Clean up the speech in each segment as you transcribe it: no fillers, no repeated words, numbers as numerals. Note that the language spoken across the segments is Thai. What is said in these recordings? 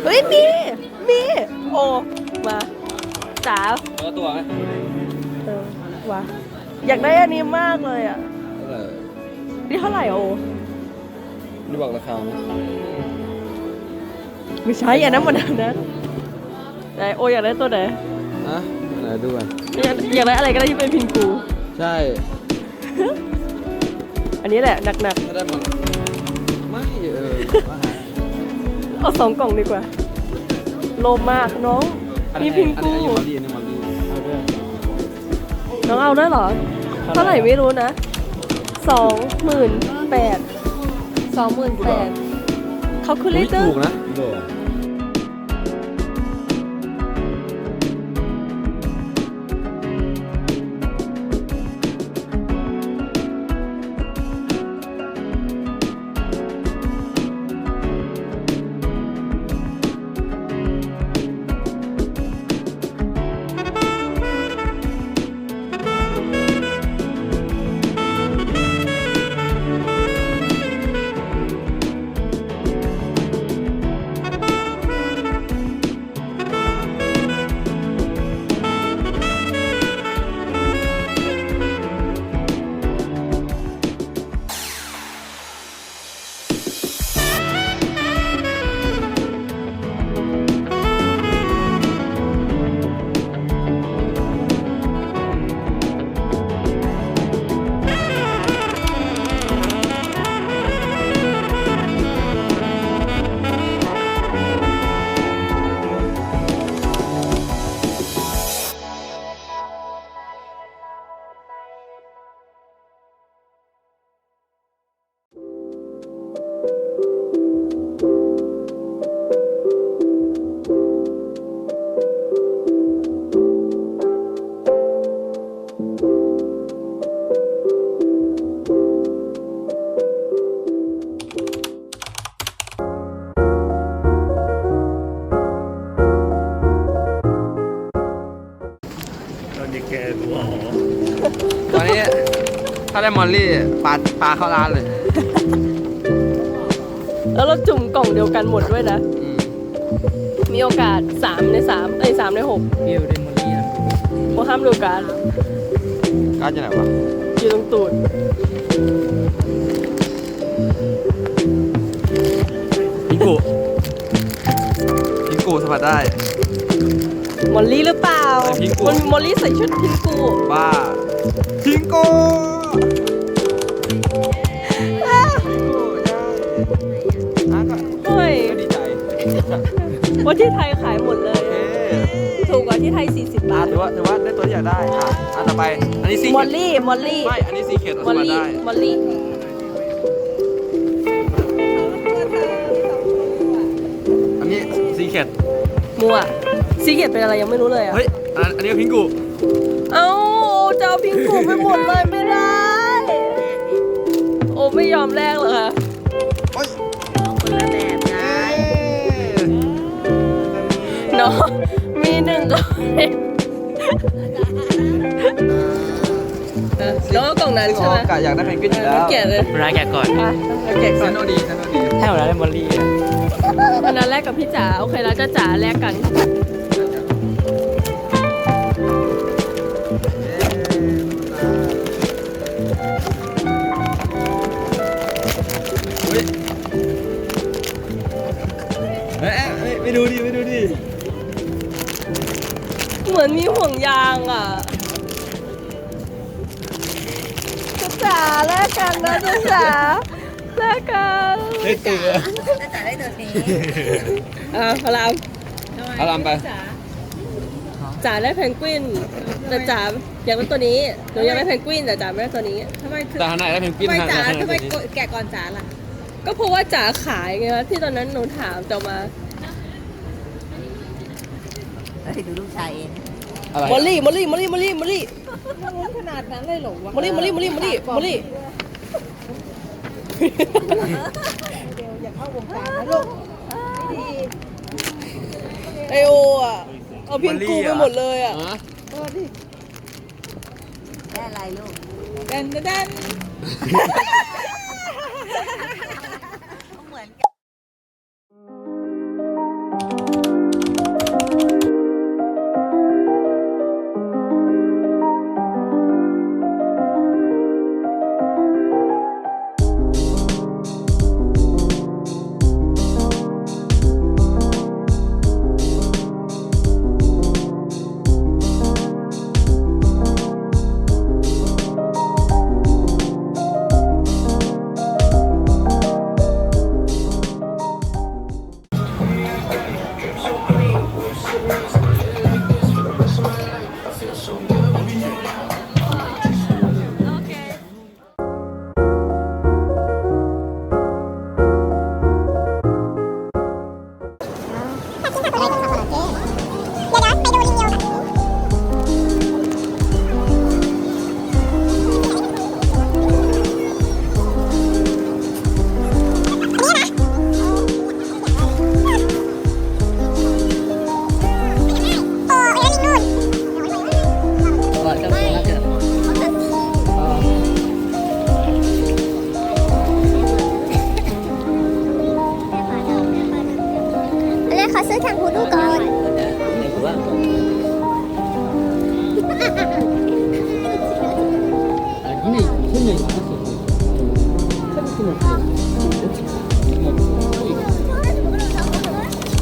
เฮ้ยมีโอ้มาจ๋า แล้วตัวไหม ว่ะอยากได้อันนี้มากเลยอ่ะนี่เท่าไหร่โอ นี่บอกราคาไหม ไม่ใช่อันนั้นมันอันนั้นไหนโออยากได้ตัวไหน อ่ะไหนดูก่อน อยากได้อะไรก็ได้ที่เป็นพินกู ใช่ อันนี้แหละหนัก ถ้าได้มันไม่มาหา ๆเอา2 กล่องดีกว่าโลภมากน้องมีพินกู อันนี้มาดีเอาด้วย น้องเอาได้เหรอเท่าไหร่ไม่รู้นะ28,000เขาคือเลข ถูกนะโด ตอนนี้ถ้าได้มอลลี่ปลาเข้าร้านเลย แล้วเราจุ่มกล่องเดียวกันหมดด้วยนะมีโอกาส3 ใน 3 3 ใน 6 เปรี้ยวได้มอลลี่อ่ะ โมห้ามดูการ การจะไหนวะ อยู่ตรงตูด พิงกูสัมผัสได้ มอลลี่หรือเปล่า ใส่พิงกู มอลลี่ใส่ชุดพิงกู บ้าพิงกูเฮ้ย ดีใจ ว่าที่ไทยขายหมดเลย ถูกกว่าที่ไทย40 บาท ถือว่าได้ตัวที่อยากได้ต่อไปอันนี้ซี มอลลี่ไม่อันนี้ซีเค็ด มอลลี่ ได้ มอลลี่ อันนี้ซีเค็ด มัวซีเกตเป็นอะไรยังไม่รู้เลยอ่ะ เฮ้ยอันนี้พิงกู เอ้าจะเอาพิงกูไปหมดเลยไม่ได้ โอ้ไม่ยอมแลกเหรอคะ คนละแบบไง เนาะมี1กล่องแล้วก็กล่องนั้นใช่ไหม กะอยากได้เพนกวินอยู่แล้ว แกะเลย ร้านแกะก่อน อ่ะเอาแกะก่อน ให้ผมได้มอลลี่อ่ะ อันนั้นแลกกับพี่จ๋าโอเคแล้วจะจ๋าแลกกันไม่ดูดิ เหมือนมีห่วงยางอ่ะจะจ๋าแลกกันนะจะจ๋าแลกกัน ได้ตัว จะจ่ายได้ตัวนี้ พลาม เอาลำไป จ๋าได้เพนกวินแต่จ๋าอยากได้ตัวนี้หนูอยากได้เพนกวินแต่จ๋าไม่ได้ตัวนี้ทำไมคือ แต่ทางไหนได้เพนกวิน ทำไมจ๋า ทาง ทำไม นี้ แกะก่อนจ๋าล่ะ ก็เพราะว่าจ๋าขายไงคะที่ตอนนั้นหนูถามจ๋ามา ดูลูกชายเอง อะไร มอลลี่ ขนาดนั้นเลยหรอวะ มอลลี่อย่าเข้าวงการนะลูกไม่ดี ไอโออ่ะเอาพิงกูไปหมดเลยอ่ะ ฮะ ได้อะไรลูก ดัน เหมือนกัน 설탕 고르건.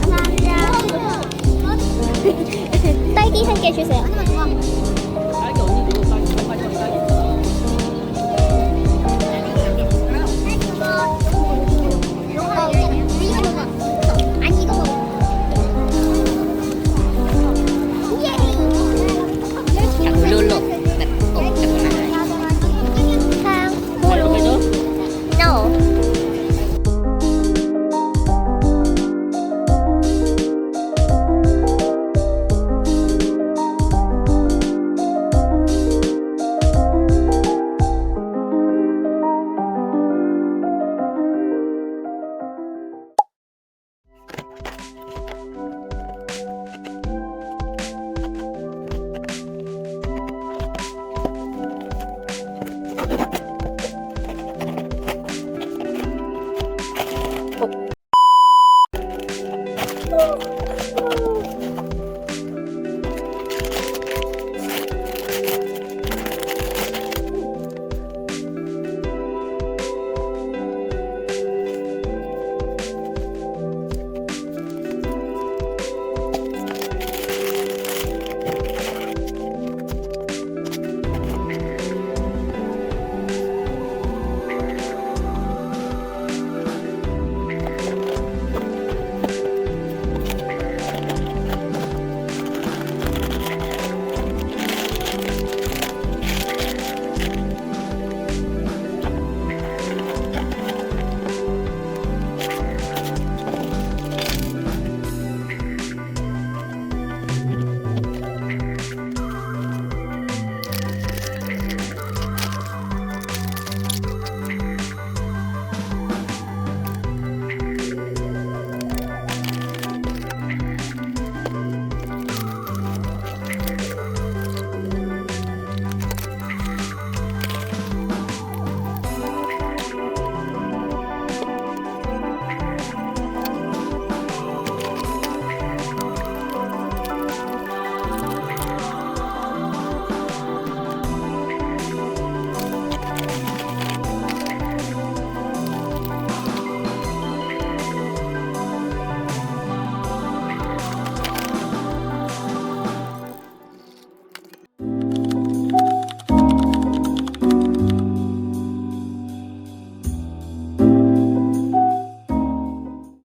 감사합니다. 딸기 3개 주세요.